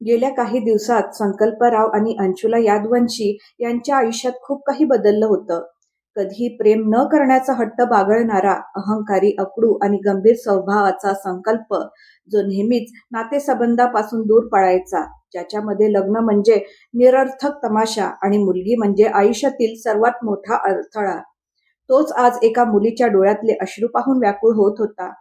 गेल्या काही दिवसात संकल्पराव आणि अंशुला यादवंशी यांच्या आयुष्यात खूप काही बदललं होतं. कधीही प्रेम न करण्याचा हट्ट बागळणारा, अहंकारी, अकडू आणि गंभीर स्वभावाचा संकल्प, जो नेहमीच नातेसंबंधापासून दूर पळायचा, ज्याच्यामध्ये लग्न म्हणजे निरर्थक तमाशा आणि मुलगी म्हणजे आयुष्यातील सर्वात मोठा अडथळा, तोच आज एका मुलीच्या डोळ्यातले अश्रू पाहून व्याकुळ होत होता.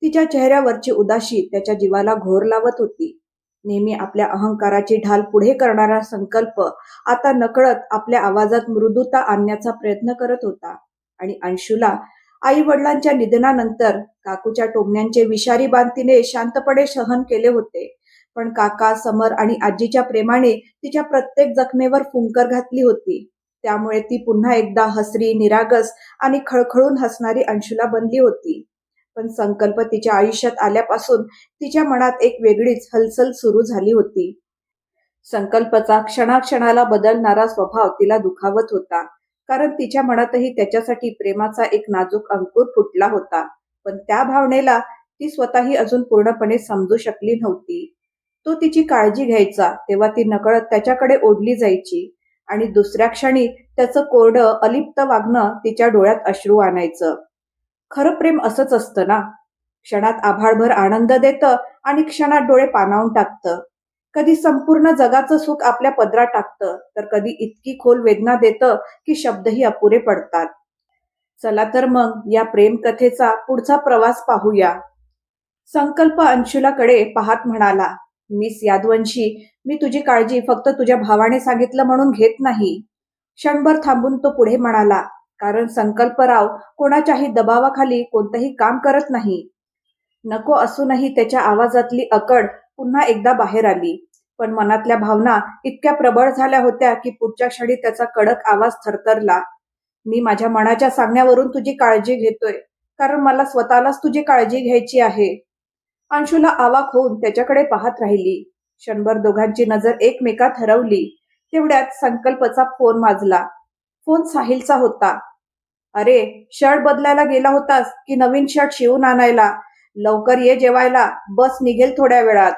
तिच्या चेहऱ्यावरची उदासी त्याच्या जीवाला घोर लावत होती. नेहमी आपल्या अहंकाराची ढाल पुढे करणारा संकल्प आता नकळत आपल्या आवाजात मृदुता आणण्याचा प्रयत्न करत होता. आणि अंशुला आई वडिलांच्या निधनानंतर काकूच्या टोमण्यांचे विषारी बाण तिने शांतपणे सहन केले होते. पण काका, समर आणि आजीच्या प्रेमाने तिच्या प्रत्येक जखमेवर फुंकर घातली होती. त्यामुळे ती पुन्हा एकदा हसरी, निरागस आणि खळखळून हसणारी अंशुला बनली होती. पण संकल्प तिच्या आयुष्यात आल्यापासून तिच्या मनात एक वेगळीच हलचल सुरू झाली होती. संकल्पचा क्षणाक्षणाला बदलणारा स्वभाव तिला दुखावत होता, कारण तिच्या मनातही त्याच्यासाठी प्रेमाचा एक नाजूक अंकुर फुटला होता. पण त्या भावनेला ती स्वतःही अजून पूर्णपणे समजू शकली नव्हती. तो तिची काळजी घ्यायचा तेव्हा ती नकळत त्याच्याकडे ओढली जायची, आणि दुसऱ्या क्षणी त्याचं कोरडं, अलिप्त वागणं तिच्या डोळ्यात अश्रू आणायचं. खरं प्रेम असंच असतं ना, क्षणात आभाळभर आनंद देतं आणि क्षणात डोळे पाणावून टाकतं. कधी संपूर्ण जगाचं सुख आपल्या पदरात टाकतं, तर कधी इतकी खोल वेदना देतं की शब्दही अपुरे पडतात. चला तर मग या प्रेम कथेचा पुढचा प्रवास पाहूया. संकल्प अंशुलाकडे पाहत म्हणाला, मिस यादवंशी, मी तुझी काळजी फक्त तुझ्या भावाने सांगितलं म्हणून घेत नाही. क्षणभर थांबून तो पुढे म्हणाला, कारण संकल्पराव कोणाच्याही दबावाखाली कोणतंही काम करत नाही. नको असूनही त्याच्या आवाजातली अकड पुन्हा एकदा बाहेर आली. पण मनातल्या भावना इतक्या प्रबळ झाल्या होत्या की पुढच्या क्षणी त्याचा कडक आवाज थरथरला. मी माझ्या मनाच्या सांगण्यावरून तुझी काळजी घेतोय, कारण मला स्वतःलाच तुझी काळजी घ्यायची आहे. अंशुला अवाक होऊन त्याच्याकडे पाहत राहिली. क्षणभर दोघांची नजर एकमेकात हरवली. तेवढ्यात संकल्पचा फोन वाजला. फोन साहिलचा होता. अरे, शर्ट बदलायला गेला होतास की नवीन शर्ट शिवून आणायला? लवकर ये जेवायला, बस निघेल थोड्या वेळात.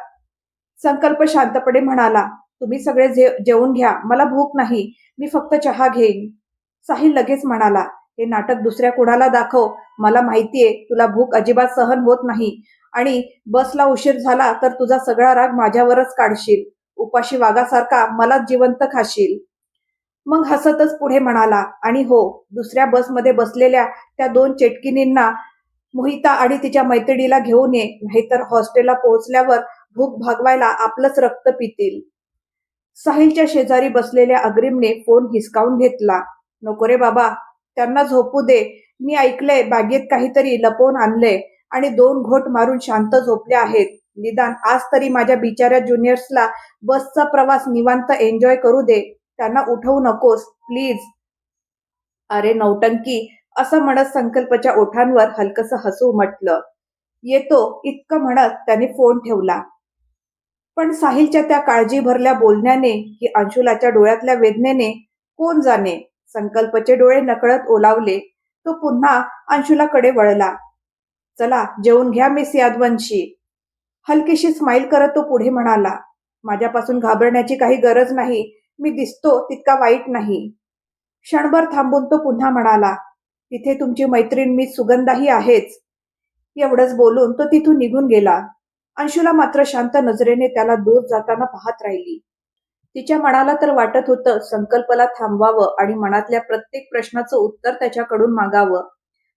संकल्प शांतपणे म्हणाला, तुम्ही सगळे जेवून घ्या, मला भूक नाही, मी फक्त चहा घेईन. साहिल लगेच म्हणाला, हे नाटक दुसऱ्या कुणाला दाखव, मला माहितीये तुला भूक अजिबात सहन होत नाही, आणि बसला उशीर झाला तर तुझा सगळा राग माझ्यावरच काढशील, उपाशी वाघासारखा मलाच जिवंत खाशील. मग हसतच पुढे म्हणाला, आणि हो, दुसऱ्या बसमध्ये बसलेल्या त्या दोन चेटकिनींना, मोहिता आणि तिच्या मैत्रिणीला घेऊन ये, नाहीतर हॉस्टेलला पोहोचल्यावर भूक भागवायला आपलंच रक्त पितील. साहिलच्या शेजारी बसलेल्या अग्रिमने फोन हिसकावून घेतला. नको रे बाबा, त्यांना झोपू दे. मी ऐकलंय बागेत काहीतरी लपवून आणलंय आणि 2 घोट मारून शांत झोपले आहेत. निदान आज तरी माझ्या बिचाऱ्या ज्युनियर्सला बसचा प्रवास निवांत एन्जॉय करू दे. त्यांना उठवू नकोस प्लीज. अरे नौटंकी, असं म्हणत संकल्पच्या ओठांवर हलकसं हसू उमटलं. येतो, इतकं म्हणत त्याने फोन ठेवला. पण साहिलच्या त्या काळजी भरल्या बोलण्याने की अंशुलाच्या डोळ्यातल्या वेदनेने कोण जाणे, संकल्पचे डोळे नकळत ओलावले. तो पुन्हा अंशुलाकडे वळला. चला जेवून घ्या मिस यादवंशी. हलकीशी स्माईल करत तो पुढे म्हणाला, माझ्यापासून घाबरण्याची काही गरज नाही, मी दिसतो तितका वाईट नाही. क्षणभर थांबून तो पुन्हा म्हणाला, तिथे तुमची मैत्रीण मिस सुगंधाही आहेच. एवढंच बोलून तो तिथून निघून गेला. अंशुला मात्र शांत नजरेने त्याला दूर जाताना पाहत राहिली. तिच्या मनाला तर वाटत होतं संकल्पला थांबवावं आणि मनातल्या प्रत्येक प्रश्नाचं उत्तर त्याच्याकडून मागावं.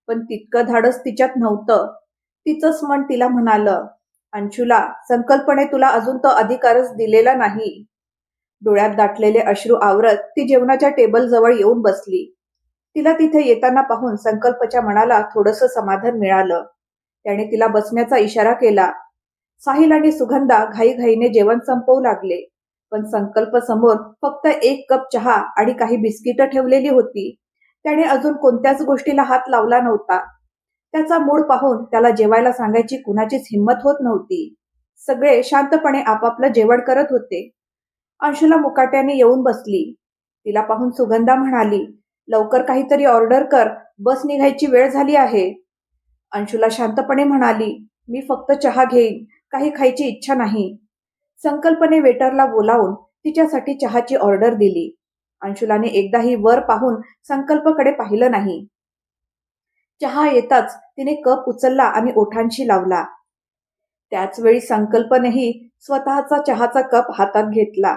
पण तितकं धाडस तिच्यात नव्हतं. तिचंच मन तिला म्हणालं, अंशुला, संकल्पने तुला अजून तो अधिकारच दिलेला नाही. डोळ्यात दाटलेले अश्रू आवरत ती जेवणाच्या टेबल जवळ येऊन बसली. तिला तिथे येताना पाहून संकल्पच्या मनाला थोडंसं समाधान मिळालं. त्याने तिला बसण्याचा इशारा केला. साहिल आणि सुगंधा घाईघाईने जेवण संपवू लागले. पण संकल्प समोर फक्त 1 कप चहा आणि काही बिस्किटं ठेवलेली होती. त्याने अजून कोणत्याच गोष्टीला हात लावला नव्हता. त्याचा मूड पाहून त्याला जेवायला सांगायची कुणाचीच हिंमत होत नव्हती. सगळे शांतपणे आपापलं जेवण करत होते. अंशुला मुकाट्याने येऊन बसली. तिला पाहून सुगंधा म्हणाली, लवकर काहीतरी ऑर्डर कर, बस निघायची वेळ झाली आहे. अंशुला शांतपणे म्हणाली, मी फक्त चहा घेईन, काही खायची इच्छा नाही. संकल्पने वेटरला बोलावून तिच्यासाठी चहाची ऑर्डर दिली. अंशुलाने एकदाही वर पाहून संकल्पकडे पाहिलं नाही. चहा येताच तिने कप उचलला आणि ओठांशी लावला. त्याच वेळी संकल्पनेही स्वतःचा चहाचा कप हातात घेतला.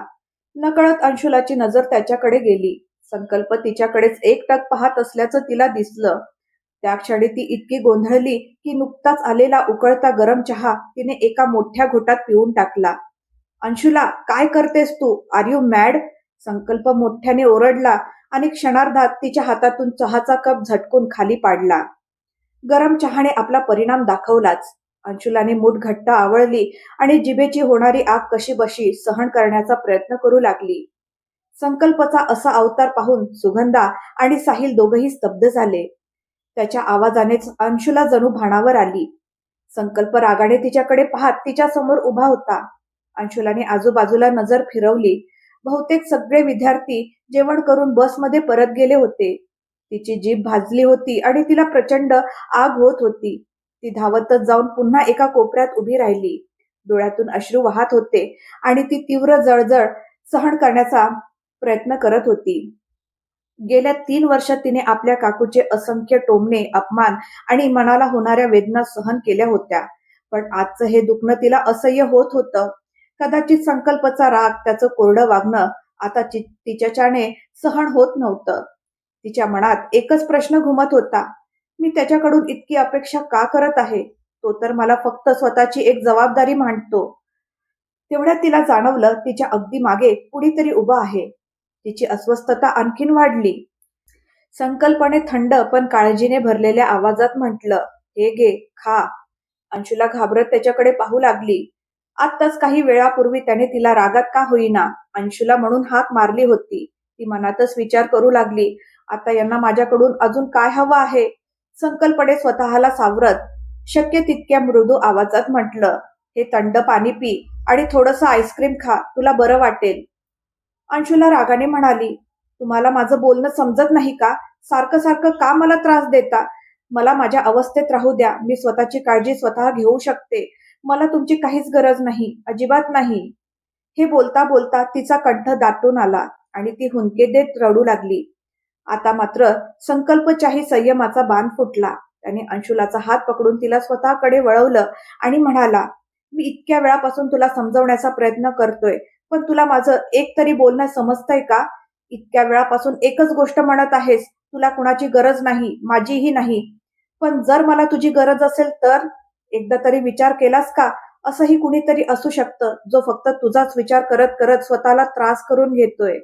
नकळत अंशुलाची नजर त्याच्याकडे गेली. संकल्प तिच्याकडेच एकटक पाहत असल्याचं तिला दिसलं. त्या क्षणी ती इतकी गोंधळली की नुकताच आलेला उकळता गरम चहा तिने एका मोठ्या घोटात पिऊन टाकला. अंशुला, काय करतेस तू? R you mad? संकल्प मोठ्याने ओरडला आणि क्षणार्धात तिच्या हातातून चहाचा कप झटकून खाली पाडला. गरम चहाने आपला परिणाम दाखवलाच. अंशुलाने मूठ घट्ट आवळली आणि जिभेची होणारी आग कशीबशी सहन करण्याचा प्रयत्न करू लागली. संकल्पचा असा अवतार पाहून सुगंधा आणि साहिल दोघंही स्तब्ध झाले. त्याच्या आवाजानेच अंशुला जणू भानावर आली. संकल्प रागाने तिच्याकडे पाहत तिच्या समोर उभा होता. अंशुलाने आजूबाजूला नजर फिरवली. बहुतेक सगळे विद्यार्थी जेवण करून बसमध्ये परत गेले होते. तिची जीभ भाजली होती आणि तिला प्रचंड आग होत होती. ती धावतच जाऊन पुन्हा एका कोपऱ्यात उभी राहिली. डोळ्यातून अश्रू वाहत होते आणि ती तीव्र जळजळ सहन करण्याचा प्रयत्न करत होती. गेल्या 3 वर्षात तिने आपल्या काकूचे असंख्य टोमणे, अपमान आणि मनाला होणाऱ्या वेदना सहन केल्या होत्या. पण आजचं हे दुखणं तिला असह्य होत होतं. कदाचित संकल्पचा राग, त्याचं कोरडं वागणं आता तिच्याच्याने सहन होत नव्हतं. तिच्या मनात एकच प्रश्न घुमत होता. मी त्याच्याकडून इतकी अपेक्षा का करत आहे? तो तर मला फक्त स्वतःची एक जबाबदारी मांडतो. तेवढ्यात तिला जाणवलं तिच्या अगदी मागे कुणीतरी उभं आहे. तिची अस्वस्थता आणखीन वाढली. संकल्पने थंड पण काळजीने भरलेल्या आवाजात म्हटलं, हे घे, खा. अंशुला घाबरत त्याच्याकडे पाहू लागली. आत्ताच काही वेळापूर्वी त्याने तिला रागात का होईना अंशुला म्हणून हाक मारली होती. ती मनातच विचार करू लागली, आता यांना माझ्याकडून अजून काय हवं आहे? संकल्पने स्वतःला सावरत शक्य तितक्या मृदू आवाजात म्हटलं, हे थंड पाणी पी आणि थोडंसं आईस्क्रीम खा, तुला बरं वाटेल. अंशुला रागाने म्हणाली, तुम्हाला माझं बोलणं समजत नाही का? सारखं सारखं का मला त्रास देता? मला माझ्या अवस्थेत राहू द्या. मी स्वतःची काळजी स्वतः घेऊ शकते. मला तुमची काहीच गरज नाही, अजिबात नाही. हे बोलता बोलता तिचा कंठ दाटून आला आणि ती हुंदके देत रडू लागली. आता मात्र संकल्पच्याही संयमाचा बांध फुटला. त्याने अंशुलाचा हात पकडून तिला स्वतःकडे वळवलं आणि म्हणाला, मी इतक्या वेळापासून तुला समजवण्याचा प्रयत्न करतोय, पण तुला माझं एक तरी बोलणं समजतंय का? इतक्या वेळापासून एकच गोष्ट म्हणत आहेस, तुला कुणाची गरज नाही, माझीही नाही. पण जर मला तुझी गरज असेल तर? एकदा तरी विचार केलास का? असंही कुणीतरी असू शकतं जो फक्त तुझाच विचार करत करत स्वतःला त्रास करून घेतोय.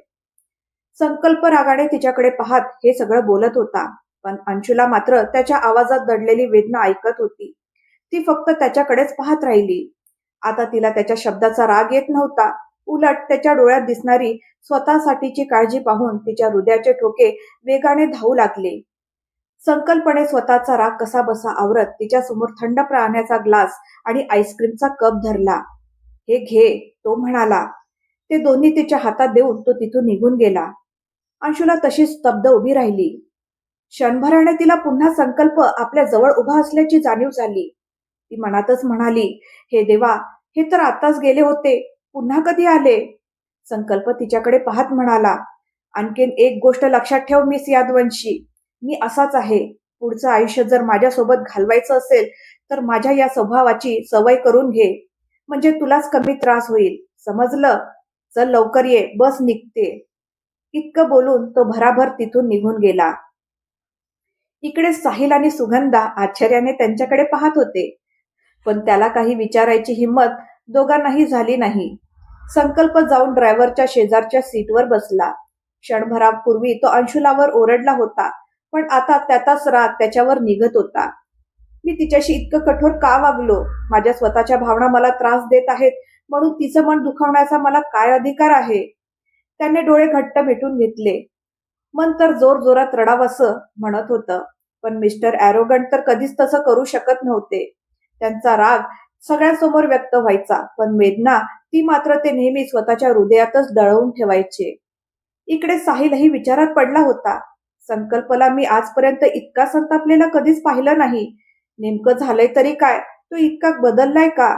संकल्प रागाने तिच्याकडे पाहत हे सगळं बोलत होता. पण अंशुला मात्र त्याच्या आवाजात दडलेली वेदना ऐकत होती. ती फक्त त्याच्याकडेच पाहत राहिली. आता तिला त्याच्या शब्दाचा राग येत नव्हता. उलट त्याच्या डोळ्यात दिसणारी स्वतःसाठीची काळजी पाहून तिच्या हृदयाचे ठोके वेगाने धावू लागले. संकल्पने स्वतःचा राग कसा बसा आवरत तिच्या समोर थंड पाण्याचा ग्लास आणि आईस्क्रीमचा कप धरला. हे घे, तो म्हणाला. ते दोन्ही तिच्या हातात देऊन तो तिथून निघून गेला. अंशुला तशीच स्तब्ध उभी राहिली. क्षणभराने तिला पुन्हा संकल्प आपल्या जवळ उभा असल्याची जाणीव झाली. ती मनातच म्हणाली, हे देवा, हे तर आताच गेले होते, पुन्हा कधी आले? संकल्प तिच्याकडे पाहत म्हणाला, आणखीन एक गोष्ट लक्षात ठेव मिस यादवंशी, मी असाच आहे. पुढचं आयुष्य जर माझ्यासोबत घालवायचं असेल तर माझ्या या स्वभावाची सवय करून घे, म्हणजे तुलाच कमी त्रास होईल, समजलं? चल लवकर ये, बस निघते. इतकं बोलून तो भराभर तिथून निघून गेला. इकडे साहिल आणि सुगंधा आश्चर्याने त्यांच्याकडे पाहत होते, पण त्याला काही विचारायची हिंमत दोघांनाही झाली नाही. संकल्प जाऊन ड्रायव्हरच्या शेजारच्या सीटवर बसला. क्षणभरापूर्वी तो अंशुलावर ओरडला होता, पण आता त्याचाच राग त्याच्यावर निघत होता. मी तिच्याशी इतकं कठोर का वागलो? माझ्या स्वतःच्या भावना मला त्रास देत आहेत म्हणून तिचं मन दुखावण्याचा मला काय अधिकार आहे? त्याने डोळे घट्ट मिटून घेतले. मन तर जोर जोरात रडावंसं म्हणत होतं, पण मिस्टर ॲरोगंट तर कधीच तसं करू शकत नव्हते. त्यांचा राग सगळ्यांसमोर व्यक्त व्हायचा, पण वेदना ती मात्र ते नेहमी स्वतःच्या हृदयातच दडवून ठेवायचे. इकडे साहिलही विचारात पडला होता. संकल्पला मी आजपर्यंत इतका संतापलेला कधीच पाहिलं नाही. नेमकं झालंय तरी काय? तो इतका बदललाय का?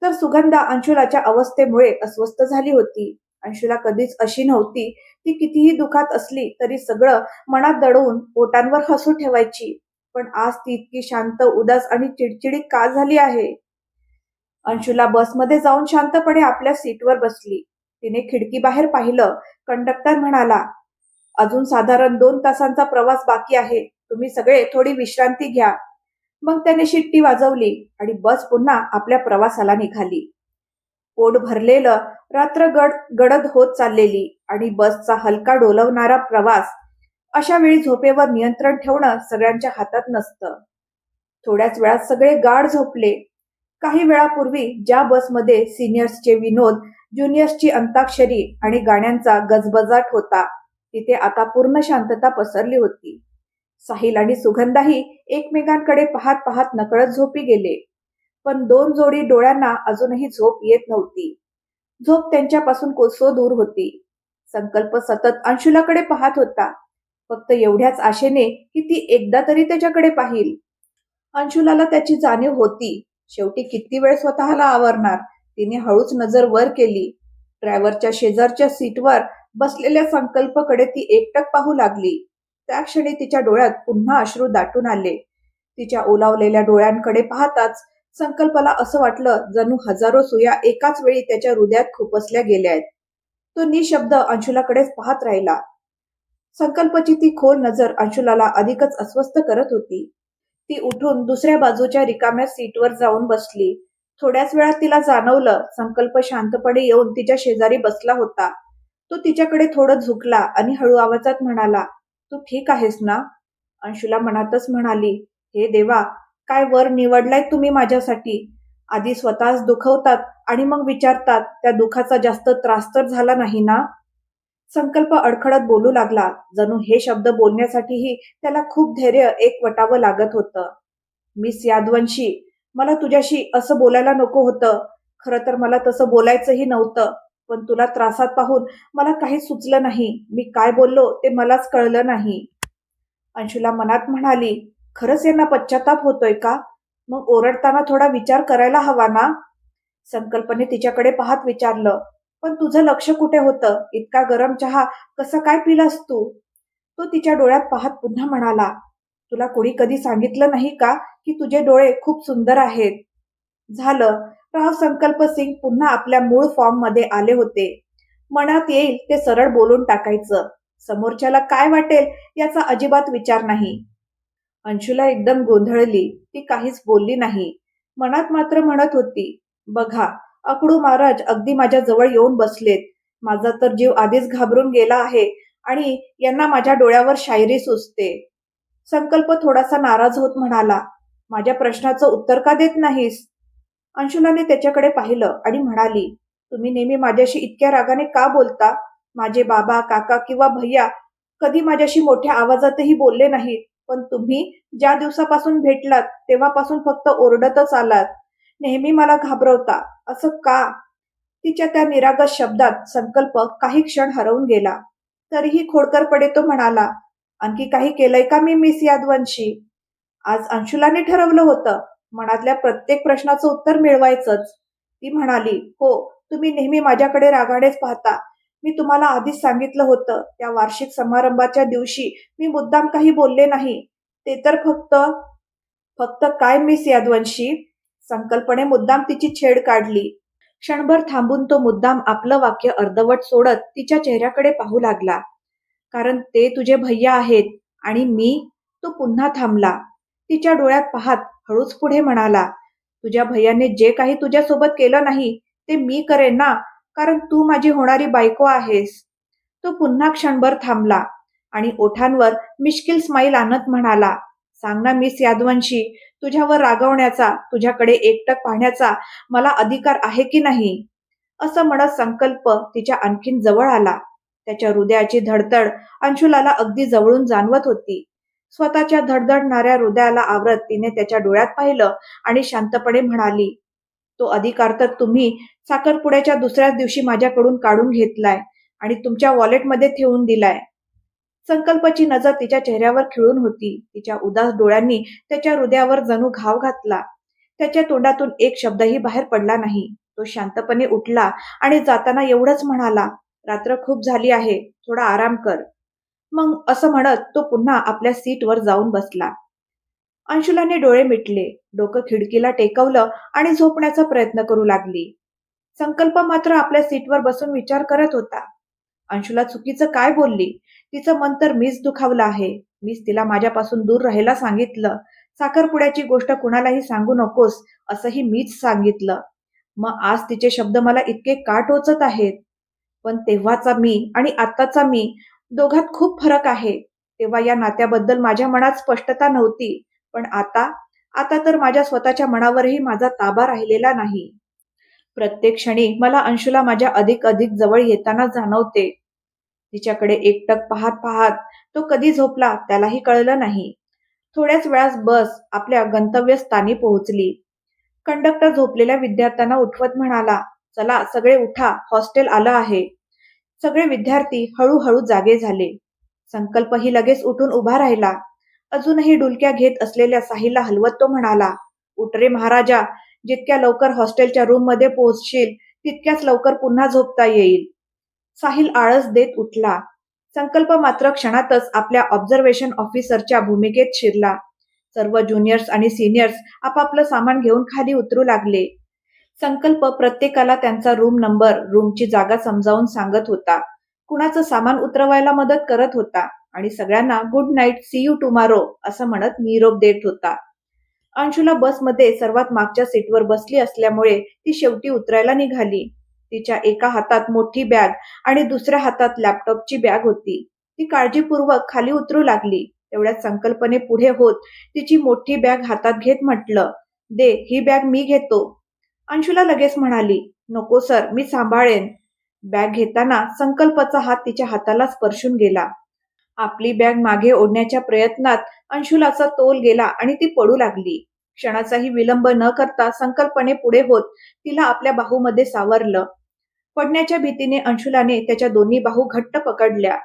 तर सुगंधा अंशुलाच्या अवस्थेमुळे अस्वस्थ झाली होती. अंशुला कधीच अशी नव्हती. ती कितीही दुखात असली तरी सगळं मनात दडवून ओठांवर हसू ठेवायची. पण आज ती इतकी शांत, उदास आणि चिडचिडी का झाली आहे? अंशुला बसमध्ये जाऊन शांतपणे आपल्या सीटवर बसली. तिने खिडकीबाहेर पाहिलं. कंडक्टर म्हणाला, अजून साधारण 2 तासांचा प्रवास बाकी आहे. तुम्ही सगळे थोडी विश्रांती घ्या. मग त्याने शिट्टी वाजवली आणि बस पुन्हा आपल्या प्रवासाला निघाली. पोट भरलेलं, रात्र गडद होत चाललेली आणि बसचा हलका डोलवणारा प्रवास. अशा वेळी झोपेवर नियंत्रण ठेवणं सगळ्यांच्या हातात नसतं. थोड्याच वेळात सगळे गाढ झोपले. काही वेळापूर्वी ज्या बसमध्ये सिनियर्सचे विनोद, ज्युनियर्सची अंताक्षरी आणि गाण्यांचा गजबजाट होता, तिथे आता पूर्ण शांतता पसरली होती. साहिल आणि सुगंधाही एकमेकांकडे पाहत पाहत नकळत झोपी गेले. पण 2 जोडी डोळ्यांना अजूनही झोप येत नव्हती. झोप त्यांच्यापासून कोसो दूर होती. संकल्प सतत अंशुलाकडे पाहत होता, फक्त एवढ्याच आशेने की ती एकदा तरी त्याच्याकडे पाहिल. अंशुलाला त्याची जाणीव होती. शेवटी किती वेळ स्वतःला आवरणार. तिने हळूच नजर वर केली. ड्रायव्हरच्या शेजारच्या सीटवर बसलेल्या संकल्पकडे ती एकटक पाहू लागली. त्या क्षणी तिच्या डोळ्यात पुन्हा अश्रू दाटून आले. तिच्या ओलावलेल्या डोळ्यांकडे पाहताच संकल्पाला असं वाटलं जणू हजारो सुया एकाच वेळी त्याच्या हृदयात खुपसल्या गेल्यात. तो निशब्द अंशुलाकडेच पाहत राहिला. संकल्पची ती खोल नजर अंशुलाला अधिकच अस्वस्थ करत होती. ती उठून दुसऱ्या बाजूच्या रिकाम्या सीटवर जाऊन बसली. थोड्याच वेळात तिला जाणवलं संकल्प शांतपणे येऊन तिच्या शेजारी बसला होता. तो तिच्याकडे थोडं झुकला आणि हळू आवाजात म्हणाला, तू ठीक आहेस ना? अंशुला मनातच म्हणाली, हे देवा, काय वर निवडलाय तुम्ही माझ्यासाठी. आधी स्वतःच दुखवतात आणि मग विचारतात त्या दुखाचा जास्त त्रास तर झाला नाही ना? संकल्प अडखळत बोलू लागला, जणू हे शब्द बोलण्यासाठीही त्याला खूप धैर्य एकवटावं लागत होतं. मिस यादवंशी, मला तुझ्याशी असं बोलायला नको होतं. खरं तर मला तसं बोलायचंही नव्हतं. पण तुला त्रासात पाहून मला काहीच सुचलं नाही. मी काय बोललो ते मलाच कळलं नाही. अंशुला मनात म्हणाली, खरंच यांना पश्चाताप होतोय का? मग ओरडताना थोडा विचार करायला हवा ना? संकल्पने तिच्याकडे पाहत विचारलं, पण तुझं लक्ष कुठे होतं? इतका गरम चहा कसा काय पिलास तू? तो तिच्या डोळ्यात पाहत पुन्हा म्हणाला, तुला कोणी कधी सांगितलं नाही का की तुझे डोळे खूप सुंदर आहेत? झालं. राव संकल्प सिंग पुन्हा आपल्या मूळ फॉर्म मध्ये आले होते. मनात येईल ते सरळ बोलून टाकायचं. समोरच्याला काय वाटेल याचा अजिबात विचार नाही. अंशुला एकदम गोंधळली. ती काहीच बोलली नाही. मनात मात्र म्हणत होती, बघा, अकडू महाराज अगदी माझ्या जवळ येऊन बसलेत. माझा तर जीव आधीच घाबरून गेला आहे आणि यांना माझ्या डोळ्यावर शायरी सुचते. संकल्प थोडासा नाराज होत म्हणाला, माझ्या प्रश्नाचं उत्तर का देत नाहीस? अंशुलाने त्याच्याकडे पाहिलं आणि म्हणाली, तुम्ही नेहमी माझ्याशी इतक्या रागाने का बोलता? माझे बाबा, काका किंवा भैया कधी माझ्याशी मोठ्या आवाजातही बोलले नाहीत. पण तुम्ही ज्या दिवसापासून भेटलात तेव्हापासून फक्त ओरडतच आलात. नेहमी मला घाबरवता. असं का? तिच्या त्या निरागस शब्दात संकल्प काही क्षण हरवून गेला. तरीही खोडकरपणे तो म्हणाला, आणखी काही केलंय का मी मिस यादवंशी? आज अंशुलाने ठरवलं होतं मनातल्या प्रत्येक प्रश्नाचं उत्तर मिळवायचंच. ती म्हणाली, हो, तुम्ही नेहमी माझ्याकडे रागानेच पाहता. मी तुम्हाला आधीच सांगितलं होतं. त्या वार्षिक समारंभाच्या दिवशी मी मुद्दाम काही बोलले नाही. ते तर फक्त फक्त काय मिस यादवंशी? संकल्पने मुद्दाम तिची छेड काढली. क्षणभर थांबून तो मुद्दाम आपलं वाक्य अर्धवट सोडत तिच्या चेहऱ्याकडे पाहू लागला. कारण ते तुझे भैया आहेत आणि मी. तो पुन्हा थांबला. तिच्या डोळ्यात पाहत हळूच पुढे म्हणाला, तुझ्या भैयाने जे काही तुझ्यासोबत केलं नाही ते मी करेन ना, कारण तू माझी होणारी बायको आहेस. तो पुन्हा क्षणभर थांबला आणि ओठांवर मिश्किल स्माईल आणत म्हणाला, सांग ना मिस यादवंशी, तुझ्यावर रागवण्याचा, तुझ्याकडे एकटक पाहण्याचा मला अधिकार आहे की नाही? असं म्हणत संकल्प तिच्या आणखीन जवळ आला. त्याच्या हृदयाची धडधड अंशुलाला अगदी जवळून जाणवत होती. स्वतःच्या धडधडणाऱ्या हृदयाला आवरत तिने त्याच्या डोळ्यात पाहिलं आणि शांतपणे म्हणाली, तो अधिकार तर तुम्ही साखरपुड्याच्या दुसऱ्याच दिवशी माझ्याकडून काढून घेतलाय आणि तुमच्या वॉलेटमध्ये ठेवून दिलाय. संकल्पची नजर तिच्या चेहऱ्यावर खिळून होती. तिच्या उदास डोळ्यांनी त्याच्या हृदयावर जणू घाव घातला. त्याच्या तोंडातून एक शब्दही बाहेर पडला नाही. तो शांतपणे उठला आणि जाताना एवढंच म्हणाला, "रात्र खूप झाली आहे, थोडा आराम कर." मग असं म्हणत तो पुन्हा आपल्या सीटवर जाऊन बसला. अंशुलाने डोळे मिटले, डोकं खिडकीला टेकवलं आणि झोपण्याचा प्रयत्न करू लागली. संकल्प मात्र आपल्या सीटवर बसून विचार करत होता. अंशुला चुकीचं काय बोलली? तिचं मन तर मीच दुखावलं आहे. मीच तिला माझ्यापासून दूर राहायला सांगितलं. साखरपुड्याची गोष्ट कुणालाही सांगू नकोस, असंही मीच सांगितलं. मग आज तिचे शब्द मला इतके का टोचत आहेत? पण तेव्हाचा मी आणि आत्ताचा मी, दोघात खूप फरक आहे. तेव्हा या नात्याबद्दल माझ्या मनात स्पष्टता नव्हती. पण आता आता तर माझ्या स्वतःच्या मनावरही माझा ताबा राहिलेला नाही. प्रत्येक क्षणी मला अंशुला माझ्या अधिक अधिक जवळ येताना जाणवते. तिच्याकडे एकटक पाहत पाहत तो कधी झोपला त्यालाही कळलं नाही. थोड्याच वेळात बस आपल्या गंतव्यस्थानी पोहोचली. कंडक्टर झोपलेल्या विद्यार्थ्यांना उठवत म्हणाला, "चला सगळे उठा, हॉस्टेल आलं आहे." सगळे विद्यार्थी हळूहळू जागे झाले. संकल्पही लगेच उठून उभा राहिला. अजूनही डुलक्या घेत असलेल्या साहिलला हलवत तो म्हणाला, "उठ रे महाराजा, जितक्या लवकर हॉस्टेलच्या रूममध्ये पोहोचशील तितक्याच लवकर पुन्हा झोपता येईल." साहिल आळस देत उठला. संकल्प मात्र क्षणातच आपल्या ऑब्झर्वेशन ऑफिसरच्या भूमिकेत शिरला. सर्व ज्युनियर्स आणि सिनियर्स आपापलं सामान घेऊन खाली उतरू लागले. संकल्प प्रत्येकाला त्यांचा रूम नंबर, रूमची जागा समजावून सांगत होता. कुणाचं सामान उतरवायला मदत करत होता आणि सगळ्यांना good night, see you tomorrow असं म्हणत निरोप देत होता. अंशुला बसमध्ये सर्वात मागच्या सीटवर बसली असल्यामुळे ती शेवटी उतरायला निघाली. तिच्या एका हातात मोठी बॅग आणि दुसऱ्या हातात लॅपटॉपची बॅग होती. ती काळजीपूर्वक खाली उतरू लागली. तेवढ्यात संकल्पने पुढे होत तिची मोठी बॅग हातात घेत म्हटलं, "दे, ही बॅग मी घेतो." अंशुला लगेच म्हणाली, "नको सर, मी सांभाळेन." बॅग घेताना संकल्पचा हात तिच्या हाताला स्पर्शून गेला. आपली बॅग मागे ओढण्याच्या प्रयत्नात अंशुलाचा तोल गेला आणि ती पडू लागली. क्षणाचाही विलंब न करता संकल्पने पुढे होत तिला आपल्या बाहूमध्ये सावरलं. पडण्याच्या भीतीने अंशुलाने त्याच्या दोन्ही बाहू घट्ट पकडल्या.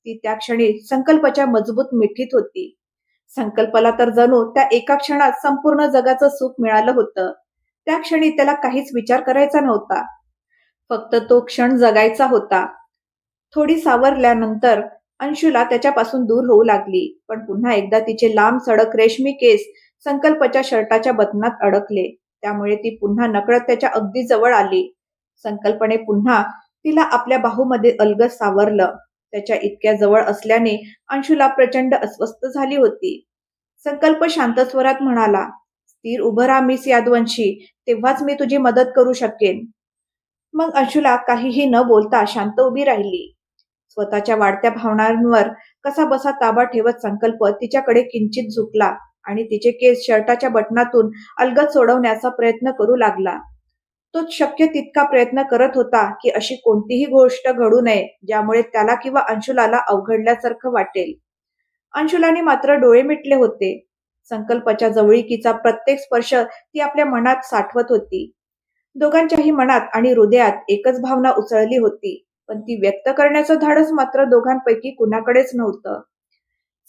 ती त्या क्षणी संकल्पच्या मजबूत मिठीत होती. संकल्पला तर जणू त्या एका क्षणात संपूर्ण जगाचं सुख मिळालं होतं. त्या क्षणी त्याला काहीच विचार करायचा नव्हता. फक्त तो क्षण जगायचा होता. थोडी सावरल्यानंतर अंशुला त्याच्यापासून दूर होऊ लागली. पण पुन्हा एकदा तिचे लांब सडक रेशमी केस संकल्पच्या शर्टाच्या बटनात अडकले. त्यामुळे ती पुन्हा नकळत त्याच्या अगदी जवळ आली. संकल्पने पुन्हा तिला आपल्या बाहूमध्ये अलगद सावरलं. त्याच्या इतक्या जवळ असल्याने अंशुला प्रचंड अस्वस्थ झाली होती. संकल्प शांत स्वरात म्हणाला, "स्थिर उभं राहा मिस यादवंशी, तेव्हाच मी तुझी मदत करू शकेन." मग अंशुला काहीही न बोलता शांत उभी राहिली. स्वतःच्या वाढत्या भावनांवर कसाबसा ताबा ठेवत संकल्प तिच्याकडे किंचित झुकला आणि तिचे केस शर्टाच्या बटनातून अलगद सोडवण्याचा प्रयत्न करू लागला. तो शक्य तितका प्रयत्न करत होता की अशी कोणतीही गोष्ट घडू नये ज्यामुळे त्याला किंवा अंशुलाला अवघडल्यासारखं वाटेल. अंशुलाने मात्र डोळे मिटले होते. संकल्पच्या जवळीकीचा प्रत्येक स्पर्श ती आपल्या मनात साठवत होती. दोघांच्याही मनात आणि हृदयात एकच भावना उसळली होती, पण ती व्यक्त करण्याचं धाडस मात्र दोघांपैकी कुणाकडेच नव्हतं.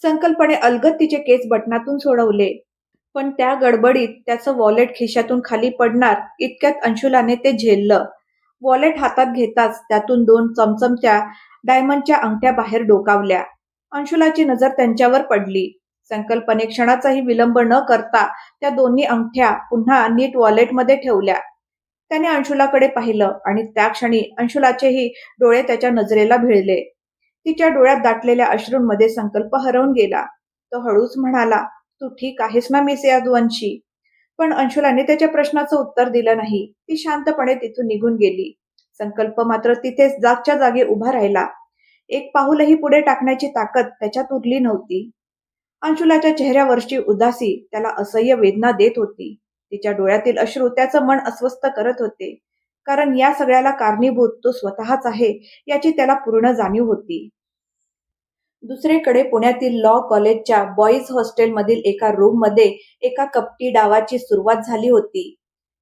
संकल्पने अलगद तिचे केस बटनातून सोडवले, पण त्या गडबडीत त्याचं वॉलेट खिशातून खाली पडणार इतक्यात अंशुलाने ते झेललं. वॉलेट हातात घेताच त्यातून 2 चमचमत्या डायमंडच्या अंगठ्या बाहेर डोकावल्या. अंशुलाची नजर त्यांच्यावर पडली. संकल्पने क्षणाचाही विलंब न करता त्या दोन्ही अंगठ्या पुन्हा नीट वॉलेटमध्ये ठेवल्या. त्याने अंशुलाकडे पाहिलं आणि त्या क्षणी अंशुलाचेही डोळे त्याच्या नजरेला भिडले. तिच्या डोळ्यात दाटलेल्या अश्रूंमध्ये संकल्प हरवून गेला. तो हळूच म्हणाला, "तू ठीक आहेस ना मिस यादवंशी?" पण अंशुलाने त्याच्या प्रश्नाचं उत्तर दिलं नाही. ती शांतपणे तिथून निघून गेली. संकल्प मात्र तिथेच जागच्या जागी उभा राहिला. एक पाऊलही पुढे टाकण्याची ताकद त्याच्यात उरली नव्हती. अंशुलाच्या चेहऱ्यावरची उदासी त्याला असह्य वेदना देत होती. तिच्या डोळ्यातील अश्रू त्याचं मन अस्वस्थ करत होते. कारण या सगळ्याला कारणीभूत तो स्वतःच आहे याची त्याला पूर्ण जाणीव होती. दुसरीकडे पुण्यातील लॉ कॉलेजच्या बॉईज हॉस्टेलमधील एका रूममध्ये एका कपटी डावाची सुरुवात झाली होती.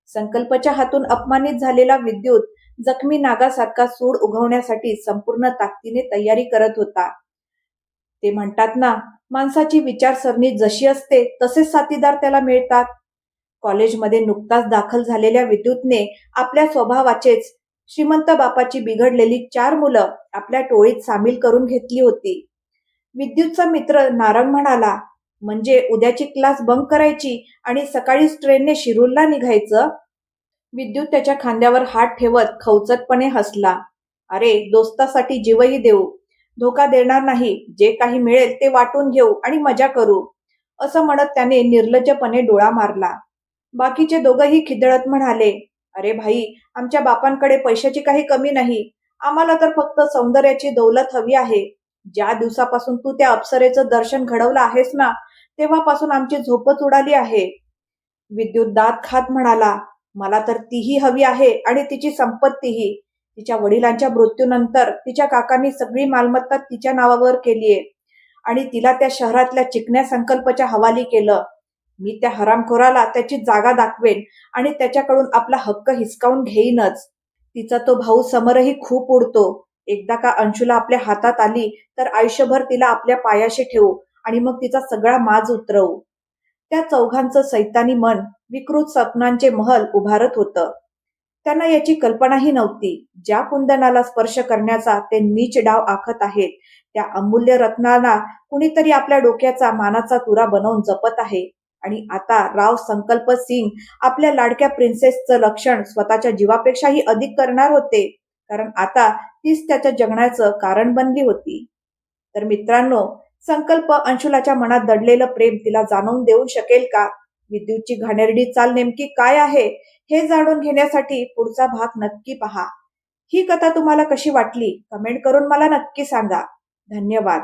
संकल्पच्या हातून अपमानित झालेला विद्युत जखमी नागासारखा सूड उगवण्यासाठी संपूर्ण ताकदीने तयारी करत होता. ते म्हणतात ना, माणसाची विचारसरणी जशी असते तसेच साथीदार त्याला मिळतात. कॉलेजमध्ये नुकताच दाखल झालेल्या विद्युतने आपल्या स्वभावाचेच श्रीमंत बापाची बिघडलेली 4 मुलं आपल्या टोळीत सामील करून घेतली होती. विद्युतचा मित्र नारंग म्हणाला, म्हणजे उद्याची क्लास बंक करायची आणि सकाळीच ट्रेनने शिरूरला निघायचं. विद्युत त्याच्या खांद्यावर हात ठेवत खवचटपणे हसला. अरे, दोस्तासाठी जीवही देऊ. धोका देणार नाही. जे काही मिळेल ते वाटून घेऊ आणि मजा करू. असं म्हणत त्याने निर्लज्जपणे डोळा मारला. बाकीचे दोघंही खिदळत म्हणाले, अरे भाई, आमच्या बापांकडे पैशाची काही कमी नाही. आम्हाला तर फक्त सौंदर्याची दौलत हवी आहे. ज्या दिवसापासून तू त्या अप्सरेचं दर्शन घडवलं आहेस ना, तेव्हापासून आमची झोपच उडाली आहे. विद्युत दात खात म्हणाला, मला तर तीही हवी आहे आणि तिची संपत्तीही. तिच्या वडिलांच्या मृत्यूनंतर तिच्या काकांनी सगळी मालमत्ता तिच्या नावावर केलीये आणि तिला त्या शहरातल्या चिकण्या संकल्पच्या हवाली केलं. मी त्या हरामखोराला त्याची जागा दाखवेन आणि त्याच्याकडून आपला हक्क हिसकावून घेईनच. तिचा तो भाऊ समरही खूप उडतो. एकदा का अंशुला आपल्या हातात आली तर आयुष्यभर तिला आपल्या पायाशी ठेवू आणि मग तिचा सगळा माज उतरवू. त्या चौघांचं सैतानी मन विकृत स्वप्नांचे महल उभारत होतं. त्यांना याची कल्पनाही नव्हती. ज्या कुंदनाला स्पर्श करण्याचा ते नीच डाव आखत आहेत, त्या अमूल्य रत्नाला कुणीतरी आपल्या डोक्याचा मानाचा तुरा बनवून जपत आहे. आणि आता राव संकल्प सिंग आपल्या लाडक्या प्रिन्सेसचं रक्षण स्वतःच्या जीवापेक्षाही अधिक करणार होते, कारण आता तीच त्याच्या जगण्याचं कारण बनली होती. तर मित्रांनो, संकल्प अंशुलाच्या मनात दडलेलं प्रेम तिला जाणवून देऊ शकेल का? विद्युतची घाणेरडी चाल नेमकी काय आहे हे जाणून घेण्यासाठी पुढचा भाग नक्की पहा. ही कथा तुम्हाला कशी वाटली कमेंट करून मला नक्की सांगा. धन्यवाद.